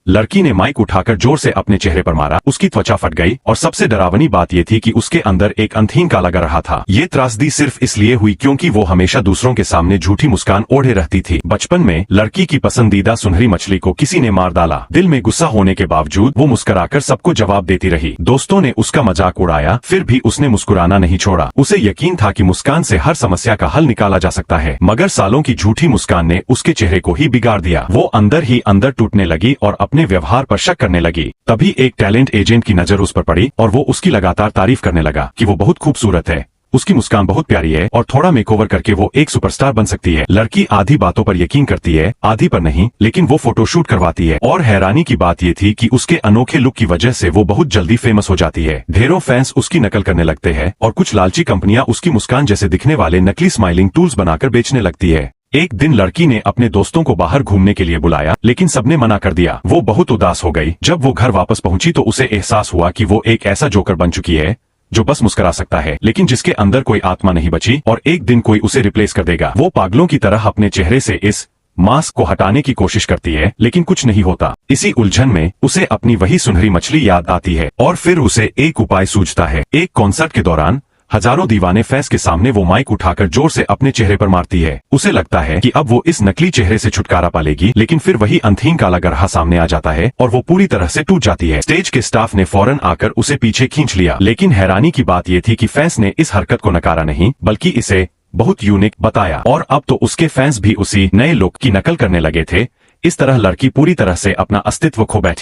लड़की ने माइक उठाकर जोर से अपने चेहरे पर मारा। उसकी त्वचा फट गई और सबसे डरावनी बात यह थी कि उसके अंदर एक अंतहीन काला लगा रहा था। ये त्रासदी सिर्फ इसलिए हुई क्योंकि वो हमेशा दूसरों के सामने झूठी मुस्कान ओढ़े रहती थी। बचपन में लड़की की पसंदीदा सुनहरी मछली को किसी ने मार डाला। दिल में गुस्सा होने के बावजूद वो मुस्कुराकर सबको जवाब देती रही। दोस्तों ने उसका मजाक उड़ाया, फिर भी उसने मुस्कुराना नहीं छोड़ा। उसे यकीन था कि मुस्कान से हर समस्या का हल निकाला जा सकता है, मगर सालों की झूठी मुस्कान ने उसके चेहरे को ही बिगाड़ दिया। वो अंदर ही अंदर टूटने लगी और अपने व्यवहार पर शक करने लगी। तभी एक टैलेंट एजेंट की नजर उस पर पड़ी और वो उसकी लगातार तारीफ करने लगा कि वो बहुत खूबसूरत है, उसकी मुस्कान बहुत प्यारी है और थोड़ा मेकओवर करके वो एक सुपरस्टार बन सकती है। लड़की आधी बातों पर यकीन करती है, आधी पर नहीं, लेकिन वो फोटोशूट करवाती है और हैरानी की बात ये थी कि उसके अनोखे लुक की वजह से वो बहुत जल्दी फेमस हो जाती है। ढेरों फैंस उसकी नकल करने लगते हैं और कुछ लालची कंपनियां उसकी मुस्कान जैसे दिखने वाले नकली स्माइलिंग टूल्स बनाकर बेचने लगती है। एक दिन लड़की ने अपने दोस्तों को बाहर घूमने के लिए बुलाया, लेकिन सबने मना कर दिया। वो बहुत उदास हो गई। जब वो घर वापस पहुंची तो उसे एहसास हुआ कि वो एक ऐसा जोकर बन चुकी है जो बस मुस्कुरा सकता है, लेकिन जिसके अंदर कोई आत्मा नहीं बची और एक दिन कोई उसे रिप्लेस कर देगा। वो पागलों की तरह अपने चेहरे से इस मास्क को हटाने की कोशिश करती है, लेकिन कुछ नहीं होता। इसी उलझन में उसे अपनी वही सुनहरी मछली याद आती है और फिर उसे एक उपाय सूझता है। एक कॉन्सर्ट के दौरान हजारों दीवाने फैंस के सामने वो माइक उठाकर जोर से अपने चेहरे पर मारती है। उसे लगता है कि अब वो इस नकली चेहरे से छुटकारा पा लेगी, लेकिन फिर वही अंतहीन काला गरहा सामने आ जाता है और वो पूरी तरह से टूट जाती है। स्टेज के स्टाफ ने फौरन आकर उसे पीछे खींच लिया, लेकिन हैरानी की बात ये थी कि फैंस ने इस हरकत को नकारा नहीं, बल्कि इसे बहुत यूनिक बताया और अब तो उसके फैंस भी उसी नए लुक की नकल करने लगे थे। इस तरह लड़की पूरी तरह से अपना अस्तित्व खो बैठी।